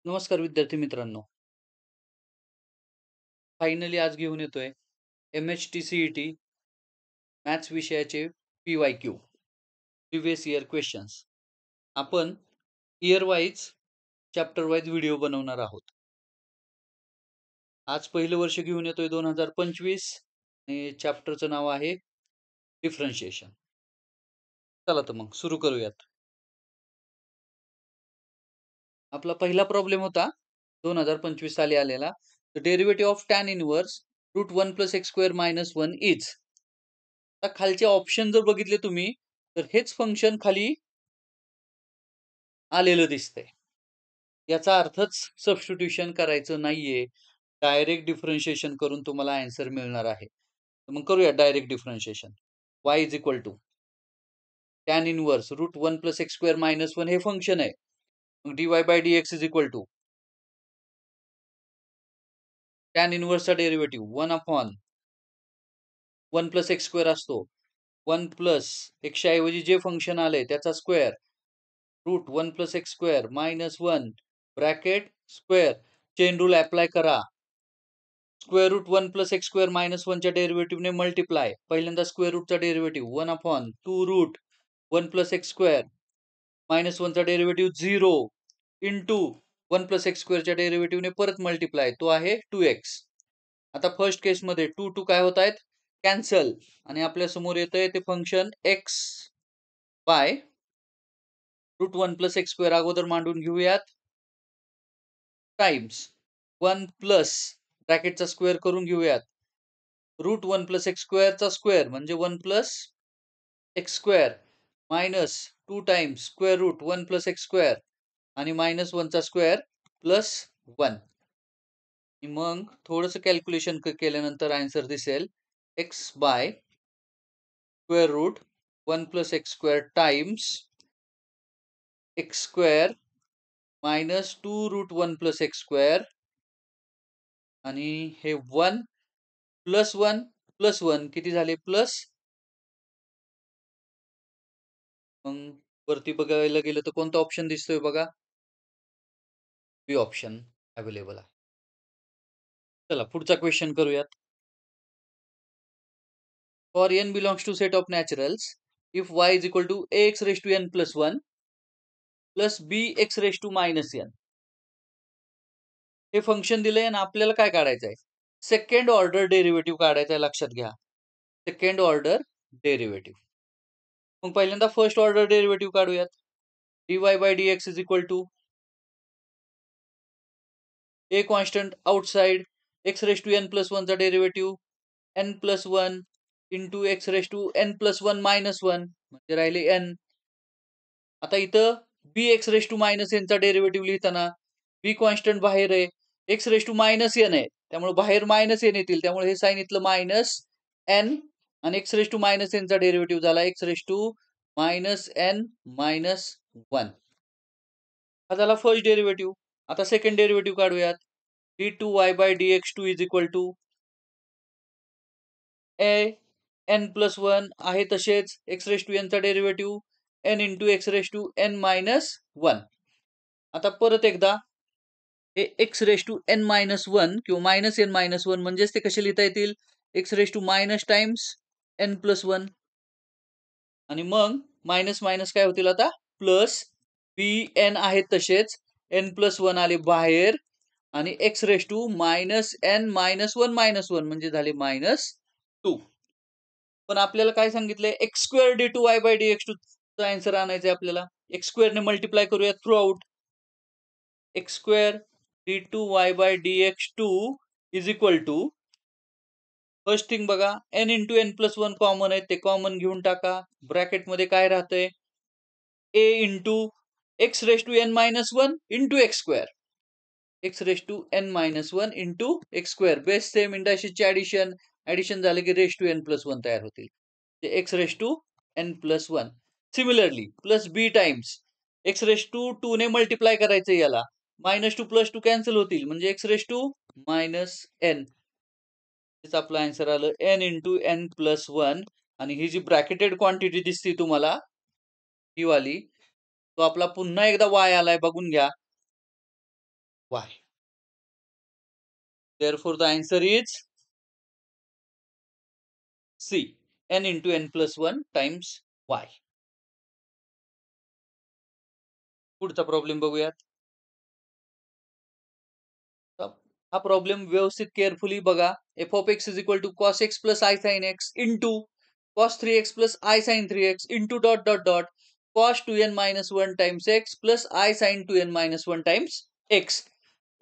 नमस्कार विद्यार्थी मित्रांनो. फायनली आज घेऊन येतोय MHT-CET मॅथ्स विषयाचे PYQ प्रिव्हियस इयर क्वेश्चन्स. आपण year wise chapter wise video बनवणार आहोत. आज पहिलं वर्ष घेऊन येतोय 2025 आणि चॅप्टरचं नाव आहे डिफरन्शिएशन. चला तर मग सुरू करूयात. आपला पहिला प्रॉब्लेम होता 2025 साली आलेला. The derivative of tan inverse √1 + x² - 1 is. आता खालचे ऑप्शन जर बघितले तुम्ही तर हेच फंक्शन खाली आलेलं दिसतंय. याचा अर्थच सबस्टिट्यूशन करायचं नाहीये. डायरेक्ट डिफरन्शिएशन करून तुम्हाला आन्सर मिळणार आहे. तर मग करूया direct differentiation. y = tan inverse √1 + x² - 1 हे फंक्शन आहे. मग dy/dx = tan इनव्हर्सचा डेरिव्हेटिव्ह 1/1 + x² असतो. 1 प्लस x च्या ऐवजी जे फंक्शन आलंय त्याचा square √1 + x² - 1 bracket square. Chain rule apply करा. स्क्वेअर रूट 1 + x² - 1 च्या डेरिव्हेटिव्हने मल्टिप्लाय. पहिल्यांदा स्क्वेअर रूटचा डेरिव्हेटिव्ह 1/2 √1 + x² - 1 चा डेरिव्हेटिव्ह 0 इंटू 1 + x² च्या डेरिव्हेटिव्हने परत मल्टिप्लाय. तो आहे 2x. आता फर्स्ट केसमध्ये 2 काय होत आहेत कॅन्सल आणि आपल्या समोर येतंय ते फंक्शन x बाय √1 + x² अगोदर मांडून घेऊयात टाइम्स 1 प्लस ब्रॅकेटचा स्क्वेअर करून घेऊयात √1 + x² चा स्क्वेअर म्हणजे 1 + x² minus 2 times square root 1 + x² आणि -1 चा स्क्वेअर प्लस 1. मग थोडंसं कॅल्क्युलेशन केल्यानंतर आन्सर दिसेल x by square root 1 + x² times x² minus 2 √1 + x² आणि हे 1 प्लस 1 प्लस 1 किती झाले प्लस. मग वरती बघायला गेलं तर कोणता ऑप्शन दिसतोय बघा, बी ऑप्शन अवेलेबल आहे. चला पुढचा क्वेश्चन करूयात. For n belongs to set of naturals if y = ax⁻n + 1 plus bx⁻n. हे फंक्शन दिलंय आणि आपल्याला काय काढायचं आहे सेकंड ऑर्डर डेरिव्हेटिव्ह काढायचा आहे. लक्षात घ्या सेकंड ऑर्डर डेरिव्हेटिव्ह. मग पहिल्यांदा फर्स्ट ऑर्डर डेरिव्हेटिव्ह काढूयात. dy/dx = a constant outside x⁻n + 1 चा डेरिव्हेटिव्ह n + 1 इंटू x⁻n + 1 - 1 म्हणजे राहिले n. आता इथं bx⁻n चा डेरिव्हेटिव्ह लिहिताना b कॉन्स्टंट बाहेर आहे x⁻n आहे त्यामुळे बाहेर -n येतील त्यामुळे हे साइन इथलं -n आणि x⁻n चा डेरिव्हेटिव्ह झाला x⁻n - 1. हा झाला फर्स्ट डेरिव्हेटिव्ह. आता सेकंड डेरिव्हेटिव्ह काढूयात. d2y/dx2 = a n + 1 आहे तसेच x⁻n चा डेरिव्हेटिव्ह n × x⁻n - 1. आता परत एकदा हे x⁻n - 1 किंवा -n - 1 म्हणजेच ते कसे लिहिता येतील x⁻- टाइम्स n + 1 आणि मग मायनस मायनस काय होतील आता प्लस bn आहेत तसेच n + 1 आले बाहेर आणि x⁻n - 1 म्हणजे झाले -2. पण आपल्याला काय सांगितलंय x² d2y/dx2 चा आन्सर आणायचा आहे आपल्याला. x² ने मल्टिप्लाय करूया through out. x² d2y/dx2 = first thing बघा n × n + 1 कॉमन आहे ते कॉमन घेऊन टाका. ब्रॅकेट मध्ये काय राहतंय a × x⁻n - 1 × x². x⁻n - 1 × x². Base same इंडायसिसची addition झाले की n + 1 तयार होतील. ते x⁻n + 1. Similarly plus b times x⁻2 ने मल्टिप्लाय करायचं याला. -2 + 2 कॅन्सल होतील म्हणजे x⁻n. हेच आपलं आन्सर आलं n × n + 1 आणि ही जी ब्रॅकेटेड क्वांटिटी दिसते तुम्हाला ही वाली तो आपला पुन्हा एकदा y आलाय बघून घ्या. y. Therefore, the answer is C. N into n plus 1 times y. पुढचा प्रॉब्लेम बघूयात. हा प्रॉब्लेम व्यवस्थित केअरफुली बघा. f of x is equal to cos x plus I sin x into cos 3x plus I sin 3x into dot dot dot cos 2n minus 1 times x plus I sin 2n minus 1 times x,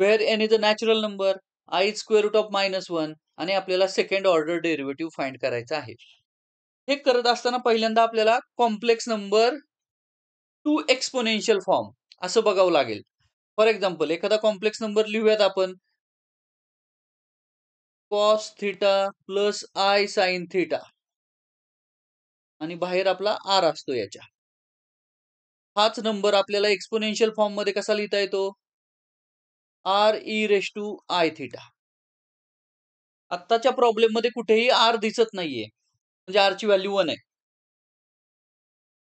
where n is a natural number, I is square root of minus 1 आणि आपल्याला second order derivative find करायचा आहे. हे करत असताना पहिल्यांदा आपल्याला complex number two exponential form असं बघावं लागेल. फॉर एक्झाम्पल एखादा कॉम्प्लेक्स नंबर लिहूयात आपण cos theta plus I sin theta आणि बाहेर आपला r असतो याच्या. हाच नंबर आपल्याला एक्सपोनेन्शियल फॉर्म मध्ये कसा लिहिता येतो? r e raise to I theta. आत्ताच्या प्रॉब्लेम मध्ये कुठेही r दिसत नाहीये, म्हणजे r ची व्हॅल्यू 1 आहे.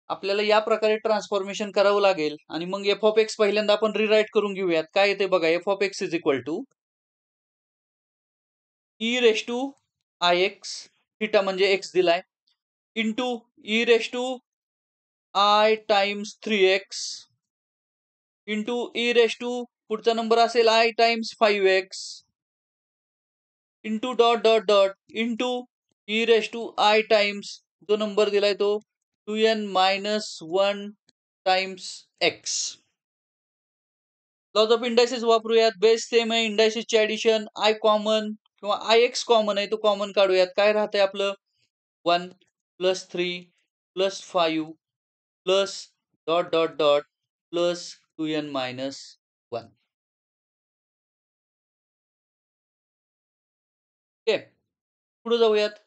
आपल्याला या प्रकारे ट्रान्सफॉर्मेशन करावं लागेल आणि मग f of x पहिल्यांदा आपण रिराईट करून घेऊयात. काय येते बघा, f of x is equal to e raise to ix, theta म्हणजे x दिलाय, into e raise to I times 3x into e raise to पुढचा नंबर असेल I times 5x into dot dot dot into e raise to I times जो number दिलाय तो 2n minus 1 times x. Laws of indices वापरूयात. Base same आहे, इंडायसेसची addition, I common किंवा ix common आहे, तो कॉमन काढूयात. काय राहतंय आपलं 1 plus 3 plus 5 plus dot dot dot plus 2n minus 1. Okay, पुढे जाऊयात.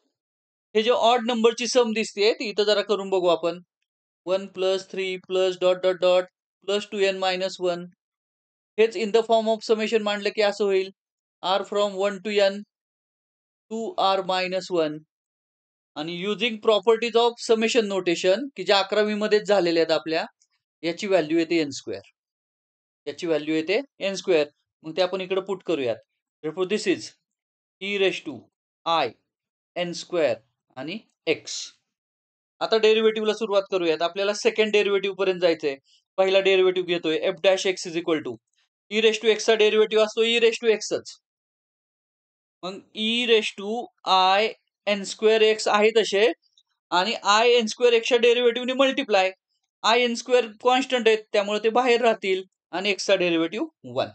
हे जे ऑड नंबरची सम दिसते ती इथं जरा करून बघू आपण. 1 plus 3 plus dot dot dot plus 2n minus 1. हेच in the form of summation मांडलं की असं होईल r from 1 to n 2r minus 1. आणि using properties of summation notation की ज्या 11वी मध्येच झालेल्या आहेत आपल्या, याची व्हॅल्यू येते n स्क्वेअर. याची व्हॅल्यू येते n स्क्वेअर. मग ते आपण इकडे पुट करूयात. therefore this is e raise to I n square आणि x. आता डेरिव्हेटिव्हला सुरुवात करूयात. आपल्याला सेकंड डेरिव्हेटिव्ह पर्यंत जायचंय. पहिला डेरिव्हेटिव्ह घेतोय f dash x is equal to e raise to x चा डेरिव्हेटिव्ह असतो e रेश टू xच. मग e raise to I n square x आहे तसे आणि I n स्क्वेअर x च्या डेरिव्हेटिव्हने multiply. I n square constant आहेत त्यामुळे ते बाहेर राहतील आणि x चा derivative 1.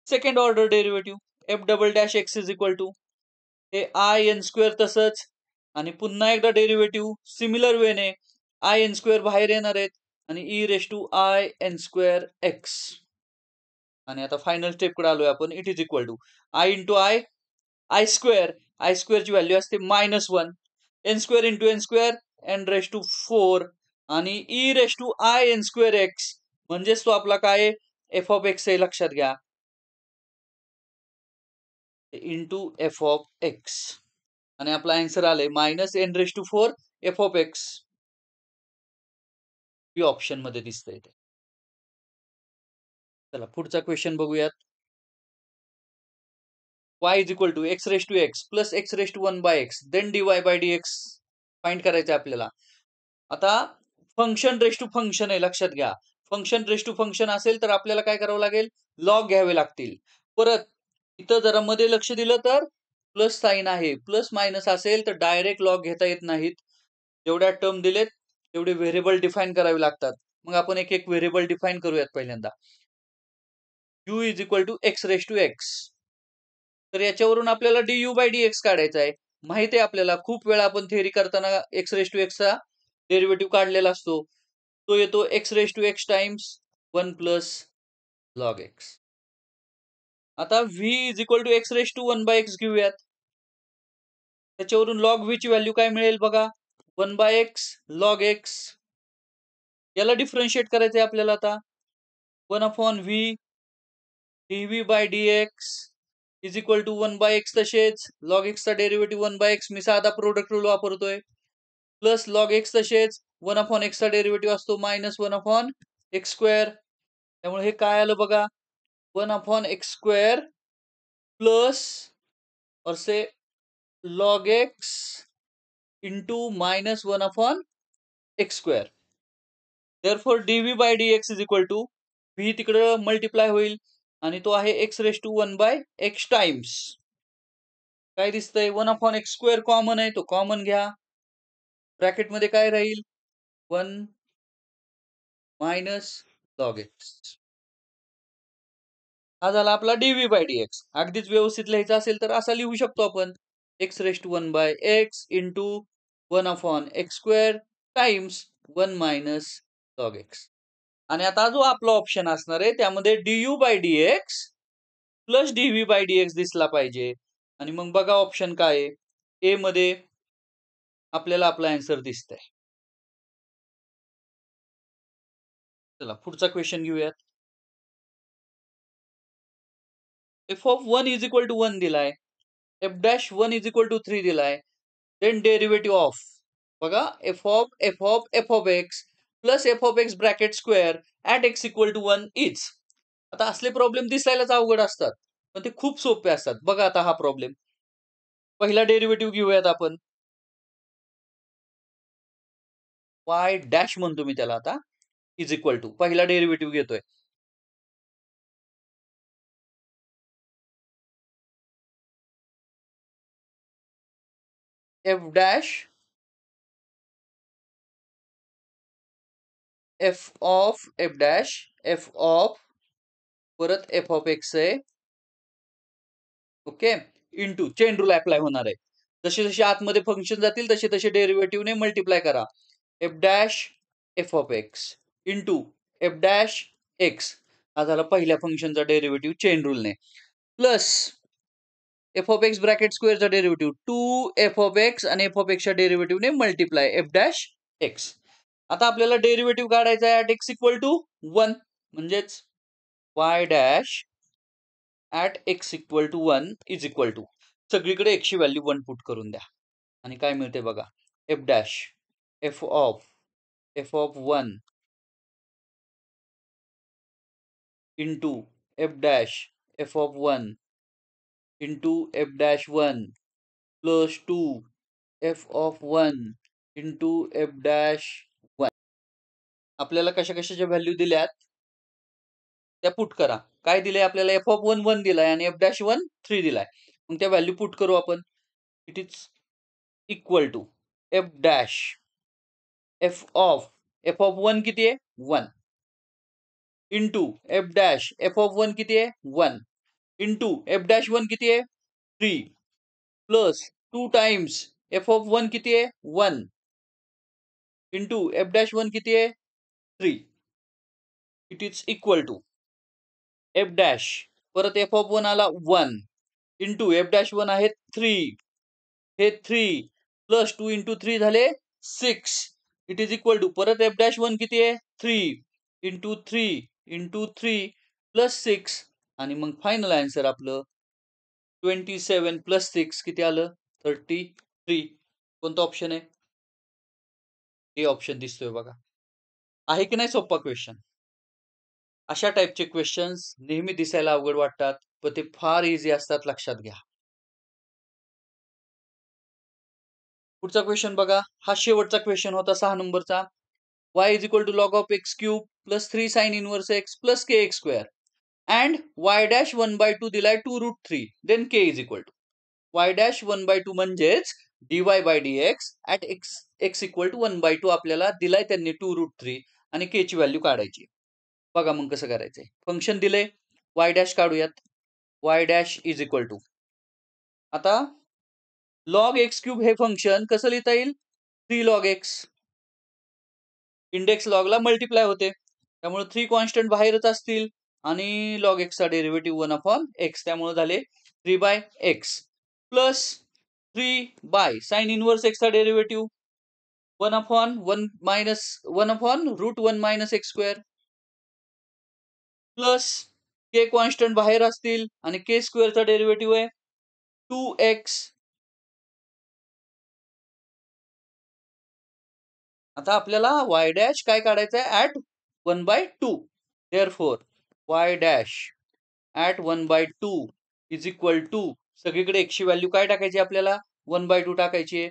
Second order derivative f double dash x is equal to हे I n स्क्वेअर तसंच आणि पुन्हा एकदा डेरिव्हेटिव्ह सिमिलर वेने I n स्क्वेअर बाहेर येणार आहेत आणि e raise to I n square x. आणि आता फायनल स्टेप कडे आलोय आपण. It is equal to I into I square. I square ची व्हॅल्यू असते -1 n स्क्वेअर into n square n raise to 4 आणि e raise to I n square x म्हणजेच तो आपला काय f ऑफ x आहे, लक्षात घ्या, इंटू f ऑफ x. आणि आपला आन्सर आलाय -n raise to 4 f of x. ही ऑप्शन मध्ये दिसतंय ते. चला पुढचा क्वेश्चन बघूयात. y is equal to x raised to x plus x raised to 1 by x then dy by dx find करायचं आपल्याला. आता फंक्शन रेस टू फंक्शन आहे, लक्षात घ्या. फंक्शन रेस टू फंक्शन असेल तर आपल्याला काय करावं लागेल, लॉग घ्यावे लागतील. परत इथं जरा मध्ये लक्ष दिलं तर प्लस साइन आहे, प्लस मायनस असेल तर डायरेक्ट लॉग घेता येत नाहीत. जेवढ्या टर्म दिलेत तेवढे व्हेरिएबल डिफाइन करावे लागतात. मग आपण एक एक व्हेरिएबल डिफाइन करूयात. पहिल्यांदा u is equal to x raise to x. तर याच्यावरून आपल्याला du बाय dx काढायचा आहे. माहिती आहे आपल्याला, खूप वेळा आपण थेअरी करताना x रेस टू x चा डेरिव्हेटिव्ह काढलेला असतो. तो येतो x raise to x times 1 plus log x. आता v is equal to x raise to 1 by x घेऊयात. त्याच्यावरून लॉग v ची व्हॅल्यू काय मिळेल बघा, 1 बाय x लॉग x. याला डिफरन्शिएट करायचं आहे आपल्याला. आता 1 upon v dv by dx is equal to 1 by x, तसेच लॉग x चा डेरिव्हेटिव्ह 1 बाय x, मी साधा प्रोडक्ट रूल वापरतोय, प्लस लॉग x तसेच 1 अपॉन x चा डेरिव्हेटिव्ह असतो -1 अपॉन x स्क्वेअर. त्यामुळे हे काय आलं बघा, 1/x² plus, or say log x into -1/x². therefore dv by dx is equal to v तिकडं मल्टिप्लाय होईल आणि तो आहे x⁻1/x टाइम्स. काय दिसतंय 1/x² कॉमन आहे, तो कॉमन घ्या. ब्रॅकेट मध्ये काय राहील 1 मायनस लॉग एक्स. हा झाला आपला dv बाय dx. अगदीच व्यवस्थित लिहायचं असेल तर असा लिहू शकतो आपण x⁻1/x into 1/x² times 1 minus log x. आणि आता जो आपला ऑप्शन असणार आहे त्यामध्ये du by dx plus dv by dx दिसला पाहिजे. आणि मग बघा ऑप्शन काय आहे. ए मध्ये आपल्याला आपला आन्सर दिसतंय. चला पुढचा क्वेश्चन घेऊयात. f(1) is equal to 1 दिलाय, f'(1) is equal to 3 दिलाय, then derivative of बघा f(x) plus f(x) bracket square at x equal to 1 is. आता असले प्रॉब्लेम दिसायलाच अवघड असतात पण ते खूप सोपे असतात. बघा आता हा प्रॉब्लेम. पहिला डेरिव्हेटिव्ह घेऊयात आपण. y डॅश म्हणतो मी त्याला आता, इज इक्वल टू पहिला डेरिव्हेटिव्ह घेतोय f dash f of f dash f of परत f ऑफ x आहे. Okay, into chain rule apply होणार आहे. जसे जसे आतमध्ये फंक्शन जातील तसे तसे डेरिव्हेटिव्हने मल्टिप्लाय करा. f dash f of x into f dash x हा झाला पहिल्या फंक्शनचा डेरिव्हेटिव्ह चेन रूलने, plus f of x bracket स्क्वेअरचा डेरिव्हेटिव्ह 2f ऑफ x आणि f ऑफ x च्या डेरिव्हेटिव्हने मल्टिप्लाय f डॅश x. आता आपल्याला डेरिव्हेटिव्ह काढायचा आहे at x इक्वल टू 1 म्हणजेच y dash at x equal to 1 is equal to सगळीकडे x ची व्हॅल्यू 1 पुट करून द्या आणि काय मिळते बघा f dash f of 1 into f dash f of 1 into f dash 1 plus 2 f of 1 into f dash 1. आपल्याला कशा कशाच्या व्हॅल्यू दिल्यात त्या पुट करा. काय दिलंय आपल्याला f ऑफ 1 1 दिलाय आणि f डॅश 1 3 दिलाय. मग त्या व्हॅल्यू पुट करू आपण. It is equal to f dash f of 1 किती आहे 1 into f dash f of 1 किती आहे 1 इंटू f डॅश 1 किती आहे 3 प्लस 2 टाइम्स f ऑफ 1 किती आहे 1 इंटू f डॅश 1 किती आहे 3. It is equal to f dash परत f ऑफ 1 आला 1 इंटू f डॅश 1 आहे 3, हे 3 प्लस 2 इंटू 3 झाले 6. इट इज इक्वल टू परत f डॅश 1 किती आहे 3 इंटू 3 इंटू 3 प्लस 6 आणि मग फायनल आन्सर आपलं 27 प्लस 6 किती आलं 33. कोणता ऑप्शन आहे? हे ऑप्शन दिसतोय बघा. आहे की नाही सोपा क्वेश्चन? अशा टाइपचे क्वेश्चन्स नेहमी दिसायला अवघड वाटतात पण ते फार इझी असतात, लक्षात घ्या. पुढचा क्वेश्चन बघा. हा शेवटचा क्वेश्चन होता 6 नंबरचा. y is equal to log of x cube plus 3 sin inverse x plus kx square and y dash 1 by 2 दिलाय 2 root 3 then k is equal to y dash 1 by 2 म्हणजेच dy by dx at x equal to 1 by 2 आपल्याला दिलाय त्यांनी 2 root 3 आणि k ची value काढायची. बघा मग कसं करायचंय. फंक्शन दिले y dash काढूयात. y dash is equal to आता log x cube हे फंक्शन कसं लिहिता येईल 3 log x. इंडेक्स लॉगला मल्टिप्लाय होते त्यामुळे 3 कॉन्स्टंट बाहेरच असतील आणि log x चा डेरिव्हेटिव्ह 1/x त्यामुळे झाले 3 by x plus 3 by sine inverse x चा derivative 1/1 minus 1/√1 minus x square plus k constant बाहेर असतील आणि k स्क्वेअर चा डेरिव्हेटिव्ह आहे 2x. आता आपल्याला y डॅश काय काढायचं आहे at 1/2. Therefore y dash at 1/2 is equal to, सगळीकडे एक्सची व्हॅल्यू काय टाकायची आपल्याला, 1/2 टाकायची आहे.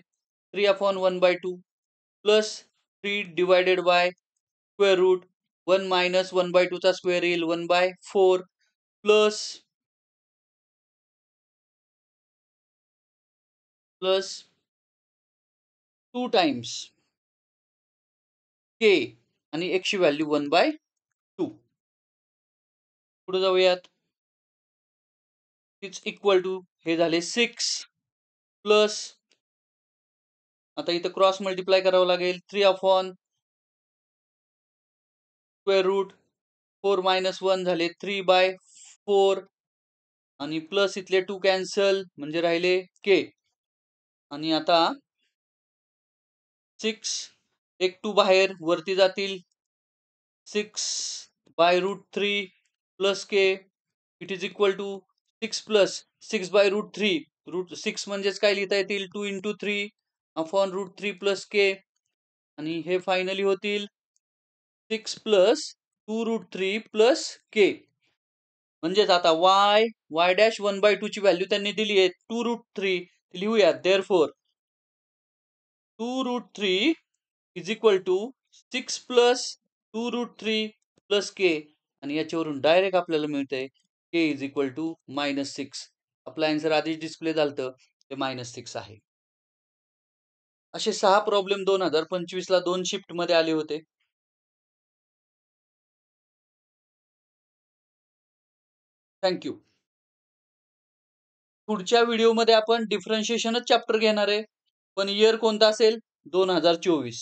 3/1/2 plus 3 divided by square root 1 minus 1/2 चा स्क्वेअर येईल 1/4 प्लस 2 टाइम्स के आणि एक्सची व्हॅल्यू 1/2. पुढे जाऊयात. इट्स इक्वल टू, हे झाले 6 प्लस, आता इथं क्रॉस मल्टिप्लाय करावं लागेल, 3/, स्क्वेअर रूट 4 मायनस 1 झाले 3/4 आणि प्लस इथले 2 कॅन्सल म्हणजे राहिले के. आणि आता 6 एक 2 बाहेर वरती जातील, 6/√3 plus k it is equal to 6 plus 6/√3, root 6 म्हणजेच काय लिहिता येतील 2 × 3 अपॉन √3 प्लस के, आणि हे फायनली होतील 6 प्लस 2√3 प्लस के. म्हणजेच आता y डॅश 1/2 ची व्हॅल्यू त्यांनी दिली आहे 2√3, लिहूया therefore 2√3 is equal to 6 plus 2√3 plus k, आणि याच्यावरून डायरेक्ट आपल्याला मिळतंय के इज इक्वल टू -6. आपला आन्सर आधीच डिस्प्ले झालं, ते -6 आहे. असे 6 प्रॉब्लेम 2025 ला 2 शिफ्ट मध्ये आले होते. थँक्यू. पुढच्या व्हिडिओमध्ये आपण डिफरन्शिएशनच चॅप्टर घेणार आहे, पण इयर कोणता असेल 2024.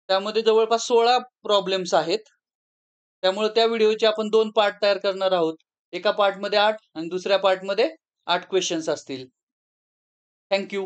त्यामध्ये जवळपास 16 प्रॉब्लेम्स आहेत. त्यामुळे त्या व्हिडिओचे आपण 2 पार्ट तयार करणार आहोत. एका पार्टमध्ये 8 आणि दुसऱ्या पार्टमध्ये 8 क्वेश्चन्स असतील. थँक्यू.